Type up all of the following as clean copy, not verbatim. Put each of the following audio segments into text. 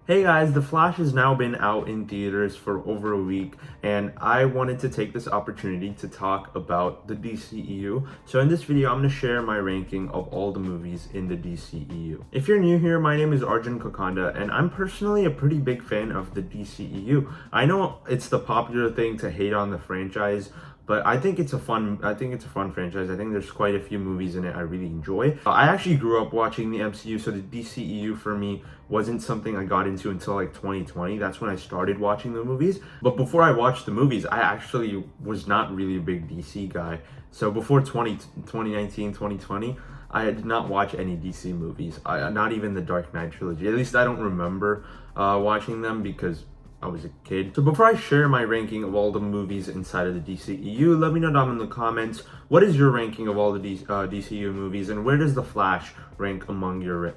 Hey guys, The Flash has now been out in theaters for over a week, and I wanted to take this opportunity to talk about the DCEU. So in this video, I'm going to share my ranking of all the movies in the DCEU. If you're new here, my name is Arjun, and I'm personally a pretty big fan of the DCEU. I know it's the popular thing to hate on the franchise, but I think it's a fun franchise. I think there's quite a few movies in it I really enjoy. I actually grew up watching the MCU, so the DCEU for me wasn't something I got into until like 2020. That's when I started watching the movies. But before I watched the movies, I actually was not really a big DC guy. So before 2019, 2020, I did not watch any DC movies. Not even the Dark Knight trilogy. At least I don't remember watching them because I was a kid. So before I share my ranking of all the movies inside of the DCEU, let me know down in the comments, what is your ranking of all the DCEU movies, and where does The Flash rank among your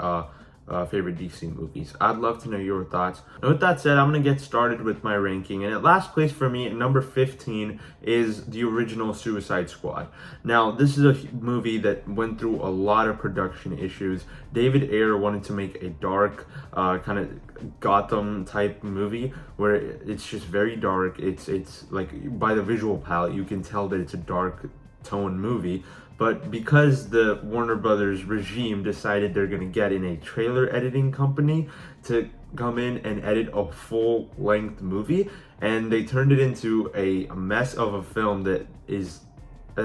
favorite DC movies? I'd love to know your thoughts. And with that said, I'm going to get started with my ranking. And at last place for me, at number 15, is the original Suicide Squad. Now, this is a movie that went through a lot of production issues. David Ayer wanted to make a dark, kind of Gotham type movie where it's just very dark. It's like, by the visual palette, you can tell that it's a dark tone movie. But because the Warner Brothers regime decided they're going to get in a trailer editing company to come in and edit a full-length movie, and they turned it into a mess of a film that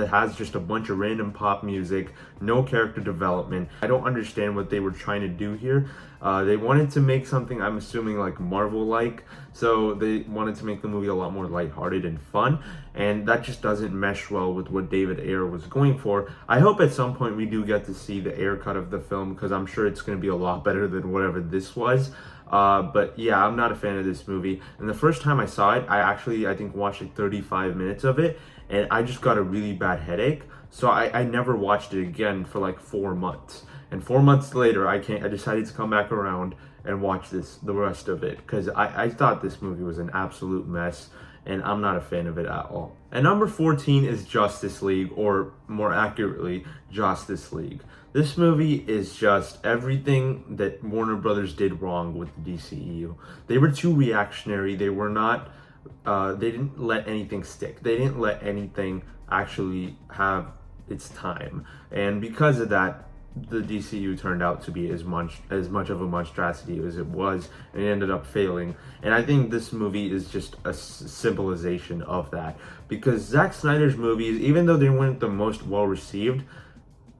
has just a bunch of random pop music, no character development. I don't understand what they were trying to do here. They wanted to make something, I'm assuming, like Marvel-like, so they wanted to make the movie a lot more lighthearted and fun, and that just doesn't mesh well with what David Ayer was going for. I hope at some point we do get to see the Ayer cut of the film, because I'm sure it's going to be a lot better than whatever this was. But yeah, I'm not a fan of this movie. And the first time I saw it, I think watched like 35 minutes of it, and I just got a really bad headache. So I never watched it again for like 4 months. And 4 months later, I decided to come back around and watch the rest of it, because I thought this movie was an absolute mess, and I'm not a fan of it at all. And number 14 is Justice League, or more accurately, Justice League. This movie is just everything that Warner Brothers did wrong with the DCEU. They were too reactionary. They were not, they didn't let anything stick. They didn't let anything actually have its time. And because of that, the DCU turned out to be as much of a monstrosity as it was, and it ended up failing. And I think this movie is just a symbolization of that, because Zack Snyder's movies, even though they weren't the most well received,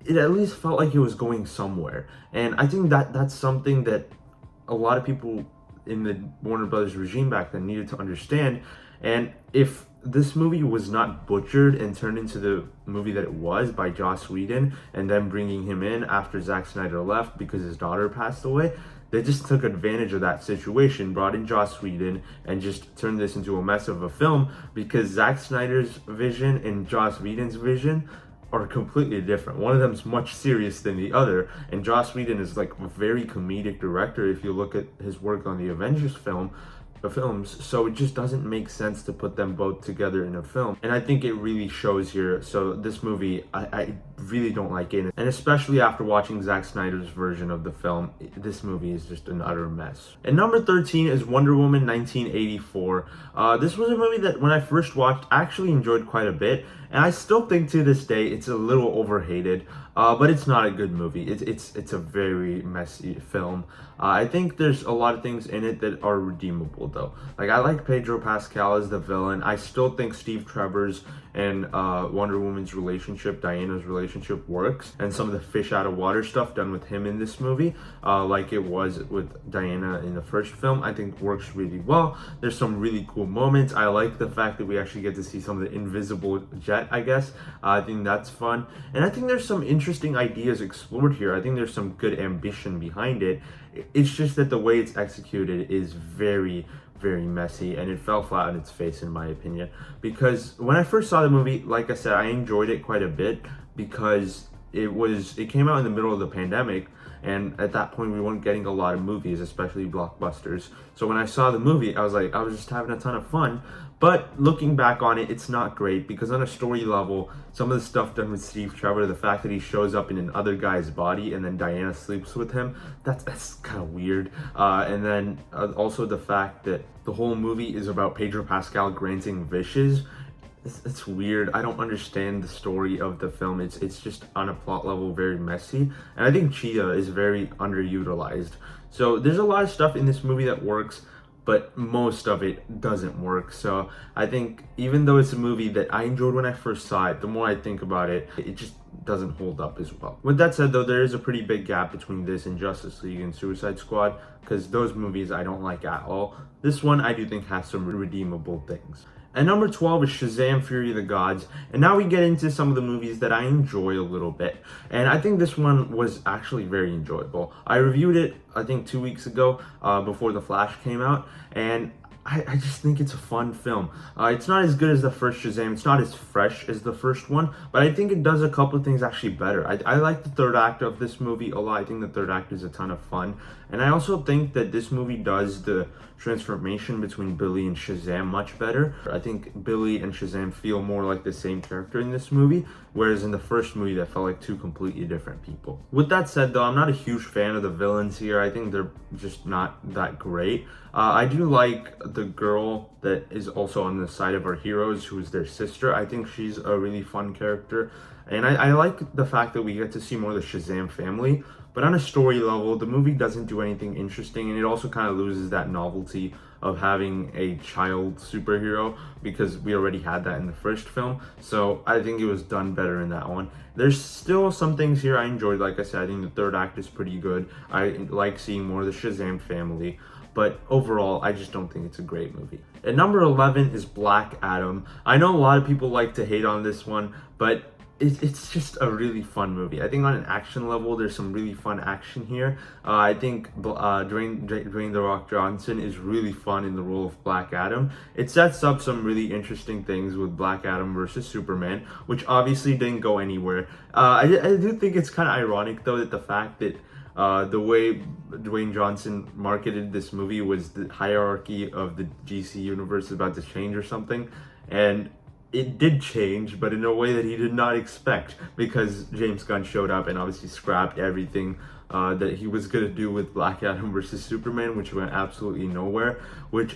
it at least felt like it was going somewhere. And I think that's something that a lot of people in the Warner Brothers regime back then needed to understand. And if this movie was not butchered and turned into the movie that it was by Joss Whedon, and then bringing him in after Zack Snyder left because his daughter passed away, they just took advantage of that situation, brought in Joss Whedon, and just turned this into a mess of a film, because Zack Snyder's vision and Joss Whedon's vision are completely different. One of them is much serious than the other, and Joss Whedon is like a very comedic director if you look at his work on the Avengers films, so it just doesn't make sense to put them both together in a film, and I think it really shows here. So this movie, I really don't like it, and especially after watching Zack Snyder's version of the film, this movie is just an utter mess. And number 13 is Wonder Woman 1984. This was a movie that when I first watched, I actually enjoyed quite a bit, and I still think to this day it's a little overhated, but it's not a good movie. It's a very messy film. I think there's a lot of things in it that are redeemable though. Like, I like Pedro Pascal as the villain. I still think Steve Trevor's and Wonder Woman's relationship, Diana's relationship, works, and some of the fish out of water stuff done with him in this movie, like it was with Diana in the first film, I think works really well. There's some really cool moments. I like the fact that we actually get to see some of the invisible jet, I guess. I think that's fun, and I think there's some interesting ideas explored here. I think there's some good ambition behind it. It's just that the way it's executed is very messy, and it fell flat on its face in my opinion, because when I first saw the movie, like I said, I enjoyed it quite a bit, because it came out in the middle of the pandemic, and at that point we weren't getting a lot of movies, especially blockbusters. So when I saw the movie, I was just having a ton of fun. But looking back on it, it's not great because on a story level, some of the stuff done with Steve Trevor, the fact that he shows up in another guy's body and then Diana sleeps with him, that's kind of weird. And then also the fact that the whole movie is about Pedro Pascal granting wishes. It's weird. I don't understand the story of the film. It's just on a plot level very messy. And I think Cheetah is very underutilized. So there's a lot of stuff in this movie that works, but most of it doesn't work. So I think even though it's a movie that I enjoyed when I first saw it, the more I think about it, it just doesn't hold up as well. With that said though, there is a pretty big gap between this and Justice League and Suicide Squad, because those movies I don't like at all. This one I do think has some redeemable things. And number 12 is Shazam! Fury of the Gods. And now we get into some of the movies that I enjoy a little bit. And I think this one was actually very enjoyable. I reviewed it, I think 2 weeks ago, before The Flash came out. And I just think it's a fun film. It's not as good as the first Shazam. It's not as fresh as the first one, but I think it does a couple of things actually better. I like the third act of this movie a lot. I think the third act is a ton of fun. And I also think that this movie does the transformation between Billy and Shazam much better. I think Billy and Shazam feel more like the same character in this movie, whereas in the first movie that felt like two completely different people. With that said though, I'm not a huge fan of the villains here. I think they're just not that great. I do like the girl that is also on the side of our heroes, who is their sister. I think she's a really fun character. And I like the fact that we get to see more of the Shazam family. But on a story level, the movie doesn't do anything interesting, and it also kind of loses that novelty of having a child superhero, because we already had that in the first film. So I think it was done better in that one. There's still some things here I enjoyed. Like I said, I think the third act is pretty good. I like seeing more of the Shazam family. But overall, I just don't think it's a great movie. At number 11 is Black Adam. I know a lot of people like to hate on this one, but it's just a really fun movie. I think on an action level, there's some really fun action here. I think Dwayne The Rock Johnson is really fun in the role of Black Adam. It sets up some really interesting things with Black Adam versus Superman, which obviously didn't go anywhere. I do think it's kind of ironic though that the fact that the way Dwayne Johnson marketed this movie was the hierarchy of the DC universe is about to change or something, and it did change, but in a way that he did not expect, because James Gunn showed up and obviously scrapped everything that he was gonna do with Black Adam versus Superman, which went absolutely nowhere, which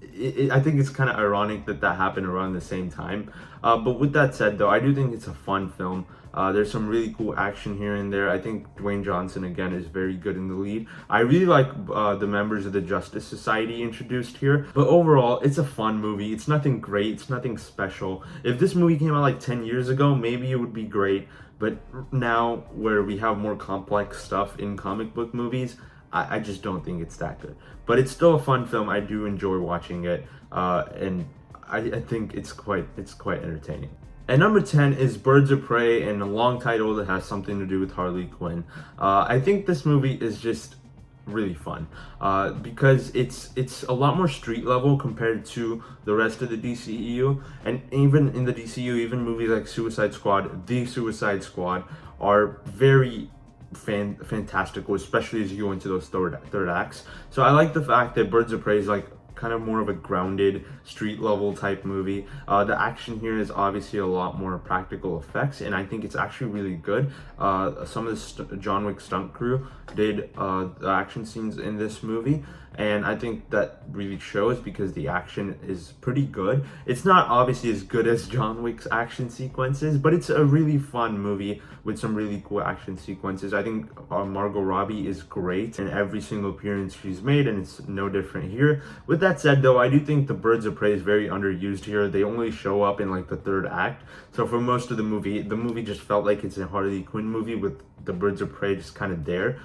I think it's kind of ironic that that happened around the same time. But with that said though, I do think it's a fun film. There's some really cool action here and there. I think Dwayne Johnson again is very good in the lead. I really like the members of the Justice Society introduced here. But overall, it's a fun movie. It's nothing great. It's nothing special. If this movie came out like 10 years ago, maybe it would be great. But now, where we have more complex stuff in comic book movies, I just don't think it's that good. But it's still a fun film. I do enjoy watching it, and I think it's quite entertaining. And number 10 is Birds of Prey, and a long title that has something to do with Harley Quinn. I think this movie is just really fun because it's a lot more street level compared to the rest of the DCEU. And even in the DCEU, even movies like Suicide Squad, The Suicide Squad, are very fantastical, especially as you go into those third acts. So I like the fact that Birds of Prey is like kind of more of a grounded street level type movie. The action here is obviously a lot more practical effects, and I think it's actually really good. Some of the John Wick stunt crew did the action scenes in this movie, and I think that really shows because the action is pretty good. It's not obviously as good as John Wick's action sequences, but it's a really fun movie with some really cool action sequences. I think Margot Robbie is great in every single appearance she's made, and it's no different here. With that said though, I do think the Birds of Prey is very underused here. They only show up in like the third act, so for most of the movie just felt like it's a Harley Quinn movie with the Birds of Prey just kind of there.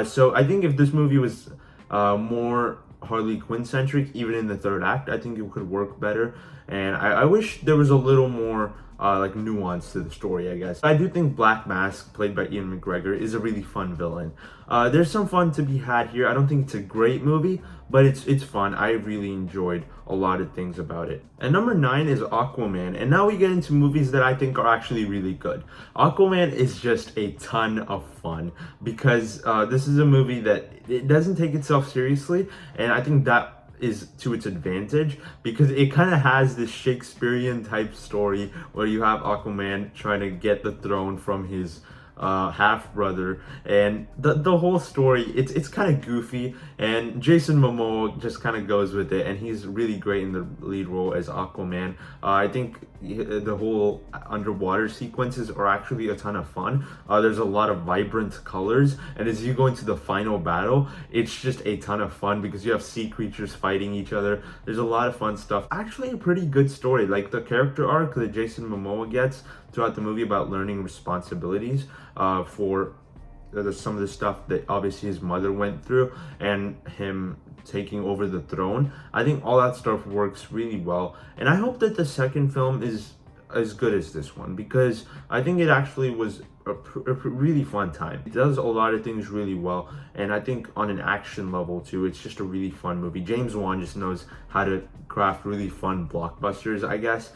So I think if this movie was more Harley Quinn centric, even in the third act, I think it could work better. And I wish there was a little more like nuance to the story, I guess. I do think Black Mask, played by Ian McGregor, is a really fun villain. There's some fun to be had here. I don't think it's a great movie, but it's fun. I really enjoyed a lot of things about it. And number 9 is Aquaman. And now we get into movies that I think are actually really good. Aquaman is just a ton of fun because this is a movie that it doesn't take itself seriously, and I think that is to its advantage because it kind of has this Shakespearean type story where you have Aquaman trying to get the throne from his half brother, and the whole story, it's kind of goofy, and Jason Momoa just kind of goes with it, and he's really great in the lead role as Aquaman. I think the whole underwater sequences are actually a ton of fun. There's a lot of vibrant colors, and as you go into the final battle, it's just a ton of fun because you have sea creatures fighting each other. There's a lot of fun stuff. Actually, a pretty good story. Like the character arc that Jason Momoa gets throughout the movie about learning responsibilities for some of the stuff that obviously his mother went through and him taking over the throne. I think all that stuff works really well, and I hope that the second film is as good as this one because I think it actually was a really fun time. It does a lot of things really well, and I think on an action level too, it's just a really fun movie. James Wan just knows how to craft really fun blockbusters, I guess.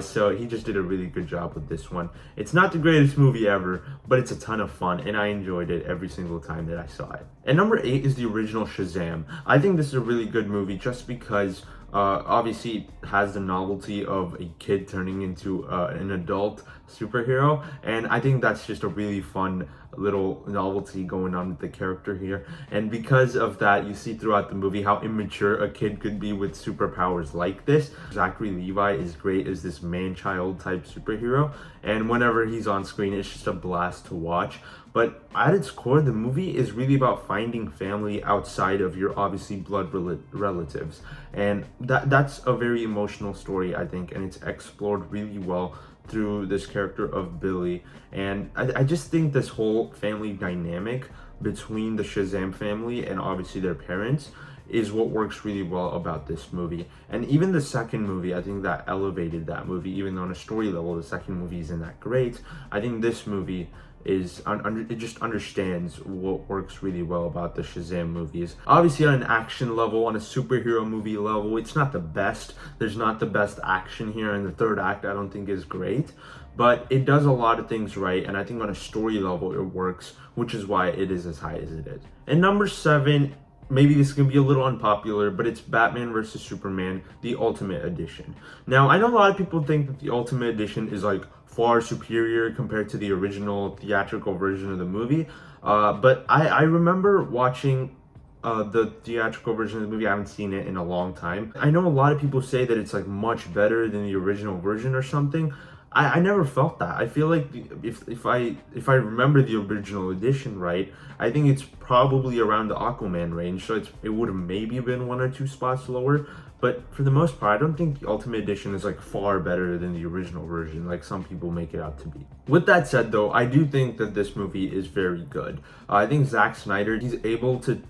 So he just did a really good job with this one. It's not the greatest movie ever, but it's a ton of fun, and I enjoyed it every single time that I saw it. And number 8 is the original Shazam. I think this is a really good movie just because obviously it has the novelty of a kid turning into an adult superhero, and I think that's just a really fun little novelty going on with the character here. And because of that, you see throughout the movie how immature a kid could be with superpowers like this. Zachary Levi is great as this man-child type superhero, and whenever he's on screen, it's just a blast to watch. But at its core, the movie is really about finding family outside of your obviously blood relatives, and that's a very emotional story, I think, and it's explored really well through this character of Billy. And I just think this whole family dynamic between the Shazam family and obviously their parents is what works really well about this movie. And even the second movie, I think that elevated that movie. Even though on a story level the second movie isn't that great, I think this movie is it just understands what works really well about the Shazam movies. Obviously on an action level, on a superhero movie level, it's not the best. There's not the best action here, and the third act I don't think is great, but it does a lot of things right, and I think on a story level it works, which is why it is as high as it is. And number 7, maybe this can be a little unpopular, but it's Batman vs. Superman, the Ultimate Edition. Now, I know a lot of people think that the Ultimate Edition is like far superior compared to the original theatrical version of the movie, but I remember watching the theatrical version of the movie. I haven't seen it in a long time. I know a lot of people say that it's like much better than the original version or something. I never felt that. I feel like if I remember the original edition right, I think it's probably around the Aquaman range, so it would have maybe been 1 or 2 spots lower. But for the most part, I don't think the Ultimate Edition is like far better than the original version, like some people make it out to be. With that said though, I do think that this movie is very good. I think Zack Snyder, he's able to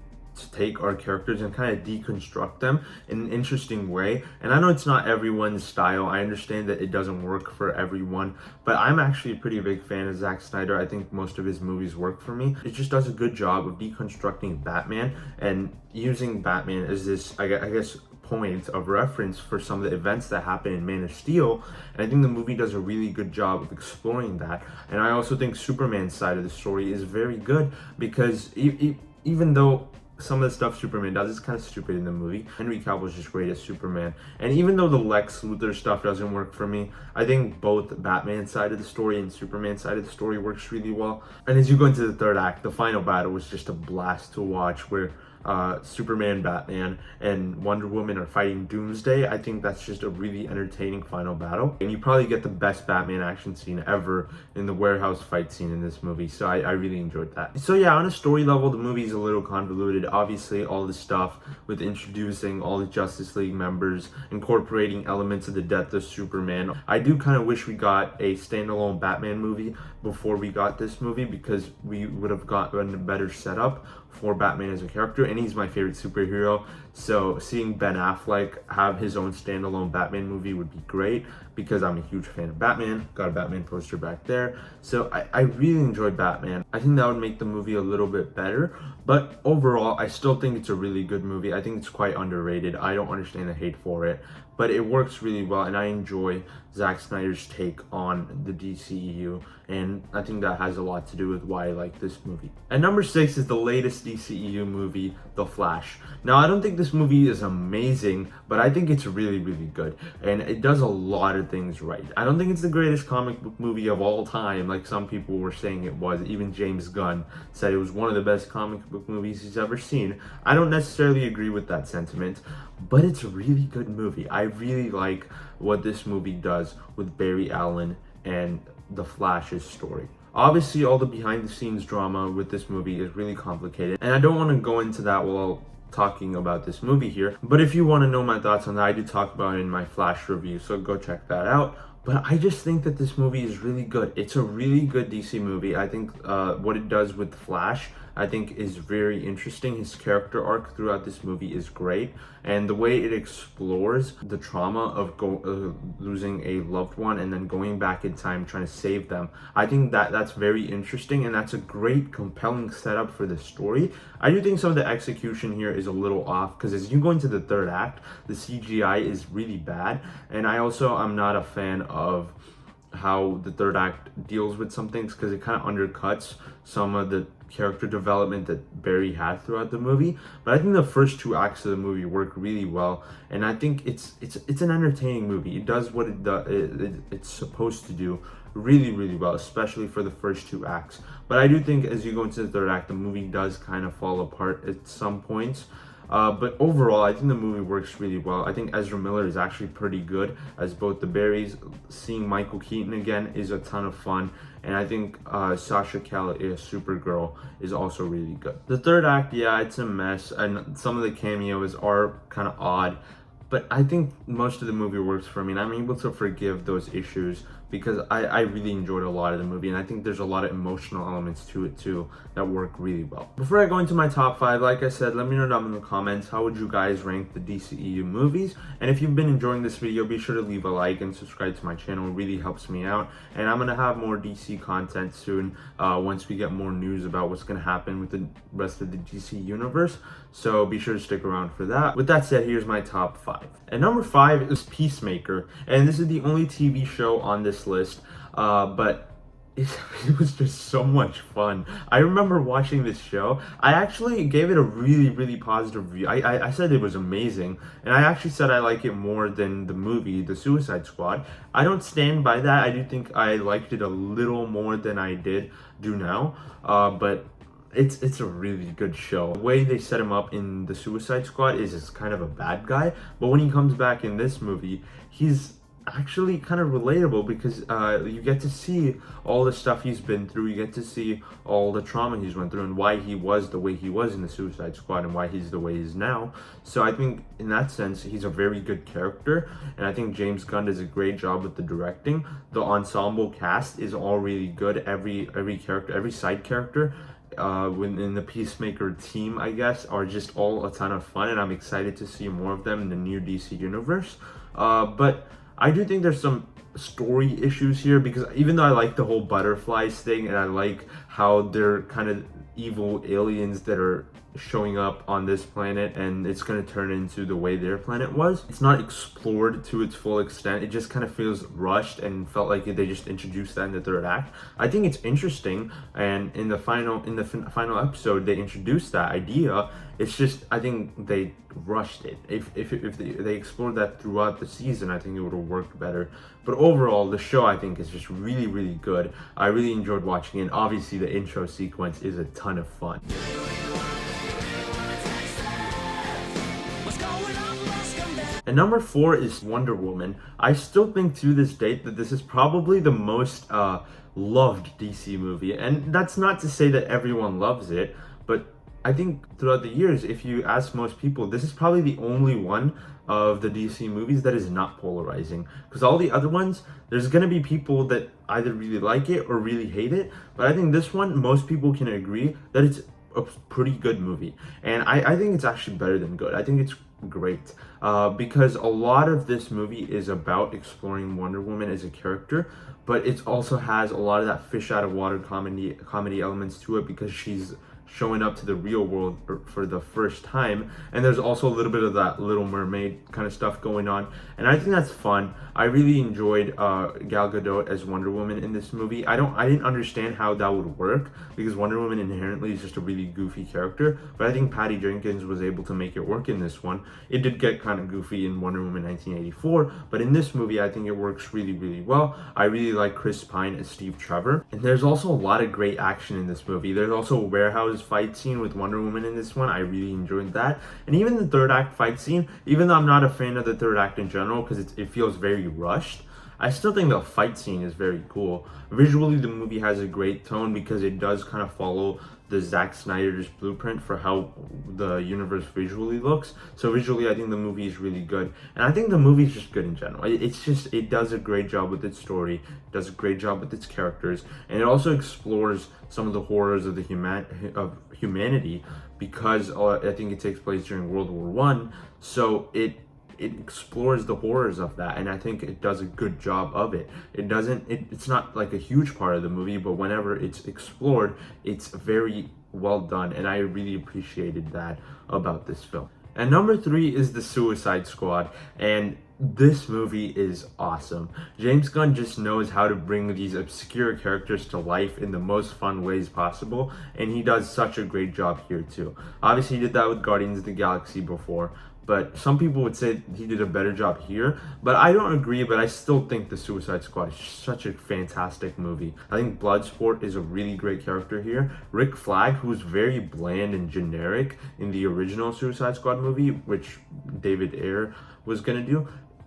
take our characters and kind of deconstruct them in an interesting way. And I know it's not everyone's style. I understand that it doesn't work for everyone, but I'm actually a pretty big fan of Zack Snyder. I think most of his movies work for me. It just does a good job of deconstructing Batman and using Batman as this, I guess, point of reference for some of the events that happen in Man of Steel, and I think the movie does a really good job of exploring that. And I also think Superman's side of the story is very good because even though some of the stuff Superman does is kind of stupid in the movie, Henry Cavill is just great as Superman. And even though the Lex Luthor stuff doesn't work for me, I think both Batman's side of the story and Superman's side of the story works really well. And as you go into the third act, the final battle was just a blast to watch, where Superman, Batman, and Wonder Woman are fighting Doomsday. I think that's just a really entertaining final battle, and you probably get the best Batman action scene ever in the warehouse fight scene in this movie, so I really enjoyed that. So yeah, on a story level, the movie's a little convoluted. Obviously, all the stuff with introducing all the Justice League members, incorporating elements of the death of Superman. I do kind of wish we got a standalone Batman movie before we got this movie, because we would have gotten a better setup for Batman as a character, and he's my favorite superhero. So seeing Ben Affleck have his own standalone Batman movie would be great, because I'm a huge fan of Batman. Got a Batman poster back there. So I really enjoyed Batman. I think that would make the movie a little bit better, but overall, I still think it's a really good movie. I think it's quite underrated. I don't understand the hate for it, but it works really well, and I enjoy Zack Snyder's take on the DCEU, and I think that has a lot to do with why I like this movie. And number 6 is the latest DCEU movie, The Flash. Now, I don't think this movie is amazing, but I think it's really, really good. And it does a lot of things right. I don't think it's the greatest comic book movie of all time, like some people were saying it was. Even James Gunn said it was one of the best comic book movies he's ever seen. I don't necessarily agree with that sentiment, but it's a really good movie. I really like what this movie does with Barry Allen and the Flash's story. Obviously, all the behind the scenes drama with this movie is really complicated, and I don't want to go into that while talking about this movie here. But if you want to know my thoughts on that, I did talk about it in my Flash review, so go check that out. But I just think that this movie is really good. It's a really good DC movie. I think what it does with Flash, I think, is very interesting. His character arc throughout this movie is great. And the way it explores the trauma of losing a loved one and then going back in time trying to save them, I think that that's very interesting, and that's a great, compelling setup for the story. I do think some of the execution here is a little off, because as you go into the third act, the CGI is really bad. And I'm not a fan of how the third act deals with some things, because it kind of undercuts some of the character development that Barry had throughout the movie. But I think the first two acts of the movie work really well, and I think it's an entertaining movie. It does what it's supposed to do really, really well, especially for the first two acts. But I do think as you go into the third act, the movie does kind of fall apart at some points. But overall, I think the movie works really well. I think Ezra Miller is actually pretty good as both the Barrys. Seeing Michael Keaton again is a ton of fun. And I think Sasha Calle as Supergirl is also really good. The third act, yeah, it's a mess. And some of the cameos are kind of odd. But I think most of the movie works for me, and I'm able to forgive those issues because I really enjoyed a lot of the movie, and I think there's a lot of emotional elements to it too that work really well. Before I go into my top 5, like I said, let me know down in the comments, how would you guys rank the DCEU movies? And if you've been enjoying this video, be sure to leave a like and subscribe to my channel. It really helps me out. And I'm gonna have more DC content soon once we get more news about what's gonna happen with the rest of the DC universe. So be sure to stick around for that. With that said, here's my top 5. And number 5 is Peacemaker. And this is the only TV show on this list, but it was just so much fun. I remember watching this show. I actually gave it a really, really positive review. I said it was amazing, and I actually said I like it more than the movie, The Suicide Squad. I don't stand by that. I do think I liked it a little more than I do now, but it's a really good show. The way they set him up in The Suicide Squad is kind of a bad guy, but when he comes back in this movie, he's actually kind of relatable because you get to see all the stuff he's been through. You get to see all the trauma he's went through and why he was the way he was in the Suicide Squad and why he's the way he is now. So I think in that sense, he's a very good character, and I think James Gunn does a great job with the directing. The ensemble cast is all really good. Every character, every side character within the Peacemaker team, I guess, are just all a ton of fun, and I'm excited to see more of them in the new DC universe. But I do think there's some story issues here, because even though I like the whole butterflies thing and I like how they're kind of evil aliens that are showing up on this planet and it's going to turn into the way their planet was, it's not explored to its full extent. It just kind of feels rushed and felt like they just introduced that in the third act. I think it's interesting, and in the final episode they introduced that idea. It's just, I think they rushed it. If they explored that throughout the season, I think it would have worked better. But overall, the show, I think, is just really, really good. I really enjoyed watching it. Obviously, the intro sequence is a ton of fun. And number 4 is Wonder Woman. I still think to this date that this is probably the most loved DC movie. And that's not to say that everyone loves it, but I think throughout the years, if you ask most people, this is probably the only one of the DC movies that is not polarizing. Because all the other ones, there's going to be people that either really like it or really hate it. But I think this one, most people can agree that it's a pretty good movie. And I think it's actually better than good. I think it's great because a lot of this movie is about exploring Wonder Woman as a character, but it also has a lot of that fish out of water comedy elements to it, because she's showing up to the real world for the first time. And there's also a little bit of that Little Mermaid kind of stuff going on, and I think that's fun. I really enjoyed Gal Gadot as Wonder Woman in this movie. I didn't understand how that would work, because Wonder Woman inherently is just a really goofy character, but I think Patty Jenkins was able to make it work in this one. It did get kind of goofy in Wonder Woman 1984, but in this movie I think it works really, really well. I really like Chris Pine as Steve Trevor, and there's also a lot of great action in this movie. There's also a warehouse fight scene with Wonder Woman in this one. I really enjoyed that. And even the third act fight scene, even though I'm not a fan of the third act in general because it feels very rushed, I still think the fight scene is very cool. Visually, the movie has a great tone because it does kind of follow the Zack Snyder's blueprint for how the universe visually looks. So visually, I think the movie is really good. And I think the movie is just good in general. It does a great job with its story, it does a great job with its characters, and it also explores some of the horrors of humanity, because I think it takes place during World War One. So it explores the horrors of that, and I think it does a good job of it. It's not like a huge part of the movie, but whenever it's explored, it's very well done, and I really appreciated that about this film. And number 3 is the Suicide Squad, and this movie is awesome. James Gunn just knows how to bring these obscure characters to life in the most fun ways possible, and he does such a great job here too. Obviously, he did that with Guardians of the Galaxy before, but some people would say he did a better job here. But I don't agree, but I still think the Suicide Squad is such a fantastic movie. I think Bloodsport is a really great character here. Rick Flag, who's very bland and generic in the original Suicide Squad movie, which David Ayer was gonna do,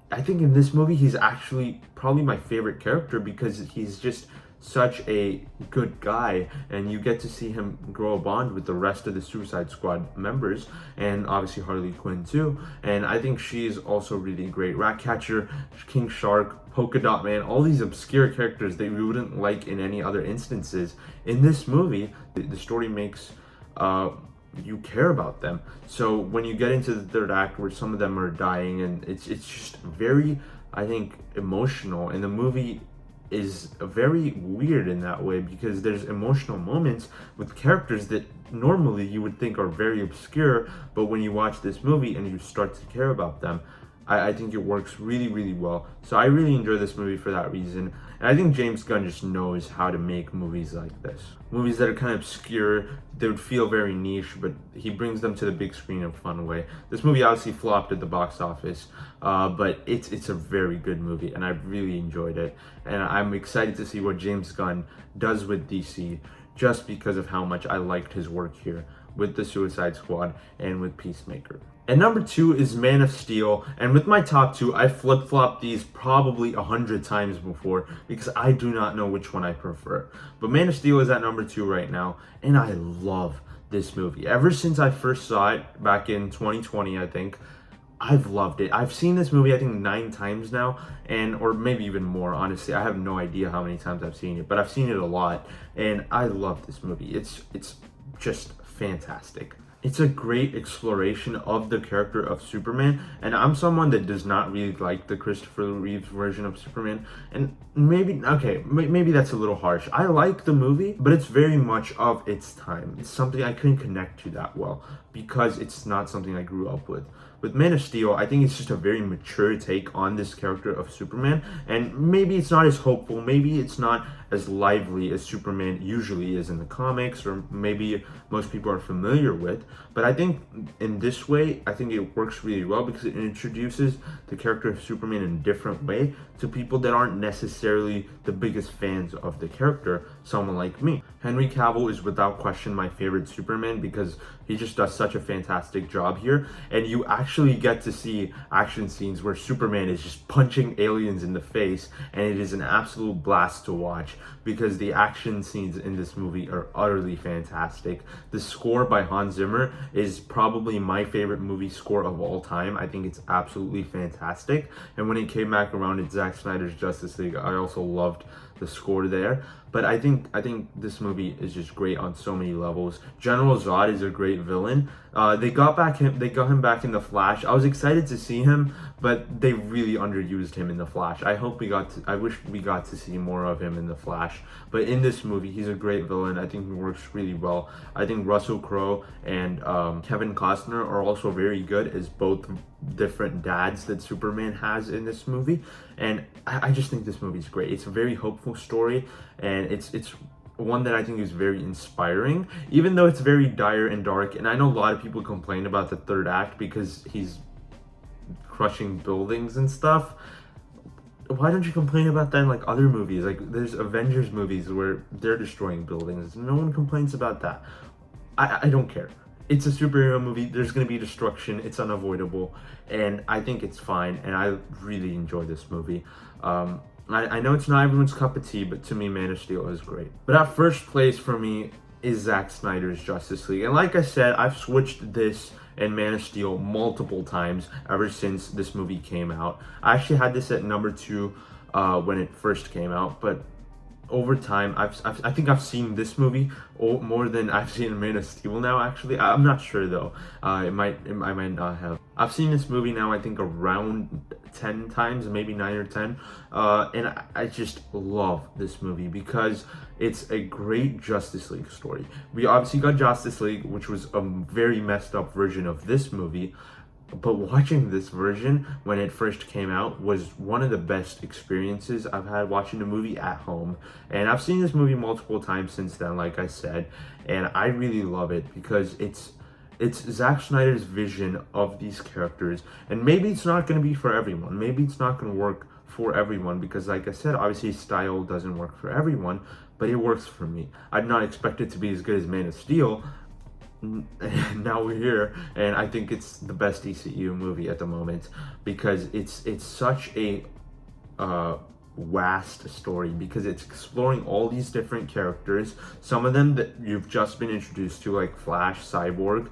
I think in this movie he's actually probably my favorite character, because he's just such a good guy, and you get to see him grow a bond with the rest of the Suicide Squad members, and obviously Harley Quinn too. And I think she's also really great. Ratcatcher, King Shark, Polka Dot Man, all these obscure characters that we wouldn't like in any other instances. In this movie, the story makes you care about them. So when you get into the third act where some of them are dying, and it's just very, I think, emotional, and the movie is very weird in that way, because there's emotional moments with characters that normally you would think are very obscure, but when you watch this movie and you start to care about them, I think it works really, really well. So I really enjoy this movie for that reason. And I think James Gunn just knows how to make movies like this. Movies that are kind of obscure, they would feel very niche, but he brings them to the big screen in a fun way. This movie obviously flopped at the box office, but it's a very good movie, and I really enjoyed it. And I'm excited to see what James Gunn does with DC, just because of how much I liked his work here with the Suicide Squad and with Peacemaker. And number 2 is Man of Steel, and with my top 2, I flip-flopped these probably 100 times before, because I do not know which one I prefer. But Man of Steel is at number 2 right now, and I love this movie. Ever since I first saw it back in 2020, I think, I've loved it. I've seen this movie I think 9 times now, or maybe even more, honestly. I have no idea how many times I've seen it, but I've seen it a lot, and I love this movie. It's just fantastic. It's a great exploration of the character of Superman, and I'm someone that does not really like the Christopher Reeves version of Superman, and maybe that's a little harsh. I like the movie, but it's very much of its time. It's something I couldn't connect to that well, because it's not something I grew up with. With Man of Steel, I think it's just a very mature take on this character of Superman, and maybe it's not as hopeful, maybe it's not as lively as Superman usually is in the comics, or maybe most people are familiar with, but I think in this way, I think it works really well, because it introduces the character of Superman in a different way to people that aren't necessarily the biggest fans of the character, someone like me. Henry Cavill is without question my favorite Superman, because he just does such a fantastic job here, and you actually get to see action scenes where Superman is just punching aliens in the face, and it is an absolute blast to watch, because the action scenes in this movie are utterly fantastic. The score by Hans Zimmer is probably my favorite movie score of all time. I think it's absolutely fantastic, and when it came back around at Zack Snyder's Justice League, I also loved the score there. But I think this movie is just great on so many levels. General Zod is a great villain. They got him back in the Flash. I was excited to see him, but they really underused him in the Flash. I wish we got to see more of him in the Flash. But in this movie, he's a great villain. I think he works really well. I think Russell Crowe and Kevin Costner are also very good as both different dads that Superman has in this movie. And I just think this movie is great. It's a very hopeful story, and it's one that I think is very inspiring, even though it's very dire and dark. And I know a lot of people complain about the third act because he's crushing buildings and stuff. Why don't you complain about that in like other movies? Like there's Avengers movies where they're destroying buildings. No one complains about that. I don't care. It's a superhero movie. There's going to be destruction. It's unavoidable. And I think it's fine. And I really enjoy this movie. I know it's not everyone's cup of tea, but to me, Man of Steel is great. But at first place for me is Zack Snyder's Justice League. And like I said, I've switched this and Man of Steel multiple times ever since this movie came out. I actually had this at number 2 when it first came out, but over time, I think I've seen this movie more than I've seen Man of Steel now. Actually, I'm not sure though. I might not have. I've seen this movie now, I think around 10 times, maybe 9 or 10, and I just love this movie because it's a great Justice League story. We obviously got Justice League, which was a very messed up version of this movie. But watching this version when it first came out was one of the best experiences I've had watching a movie at home. And I've seen this movie multiple times since then, like I said, and I really love it because it's Zack Snyder's vision of these characters. And maybe it's not going to be for everyone. Maybe it's not going to work for everyone because, like I said, obviously style doesn't work for everyone, but it works for me. I'd not expect it to be as good as Man of Steel. Now we're here, and I think it's the best DCEU movie at the moment because it's such a vast story because it's exploring all these different characters, some of them that you've just been introduced to, like Flash, Cyborg,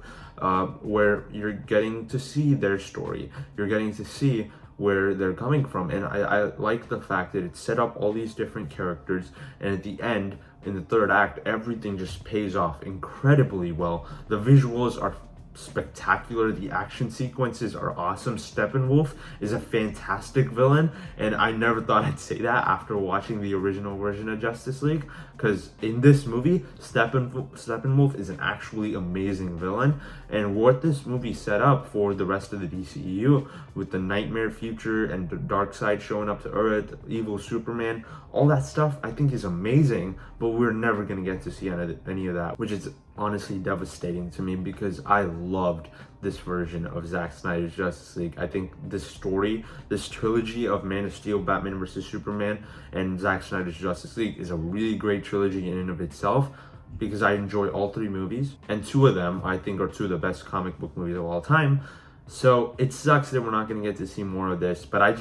where you're getting to see their story, you're getting to see where they're coming from. And I like the fact that it set up all these different characters, and at the end, in the third act, everything just pays off incredibly well. The visuals are spectacular. The action sequences are awesome. Steppenwolf is a fantastic villain, and I never thought I'd say that after watching the original version of Justice League, because in this movie, Steppenwolf is an actually amazing villain. And what this movie set up for the rest of the DCEU, with the nightmare future and the dark side showing up to Earth, evil Superman, all that stuff, I think is amazing, but we're never going to get to see any of that, which is honestly devastating to me because I loved this version of Zack Snyder's Justice League. I think this story, this trilogy of Man of Steel, Batman vs. Superman, and Zack Snyder's Justice League is a really great trilogy in and of itself because I enjoy all 3 movies, and 2 of them I think are 2 of the best comic book movies of all time. So it sucks that we're not going to get to see more of this, but I'm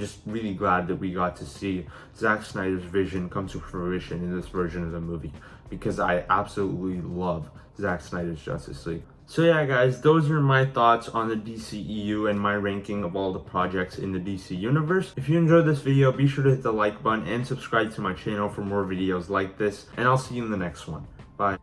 just really glad that we got to see Zack Snyder's vision come to fruition in this version of the movie because I absolutely love Zack Snyder's Justice League. So yeah, guys, those are my thoughts on the DCEU and my ranking of all the projects in the DC universe. If you enjoyed this video, be sure to hit the like button and subscribe to my channel for more videos like this, and I'll see you in the next one. Bye.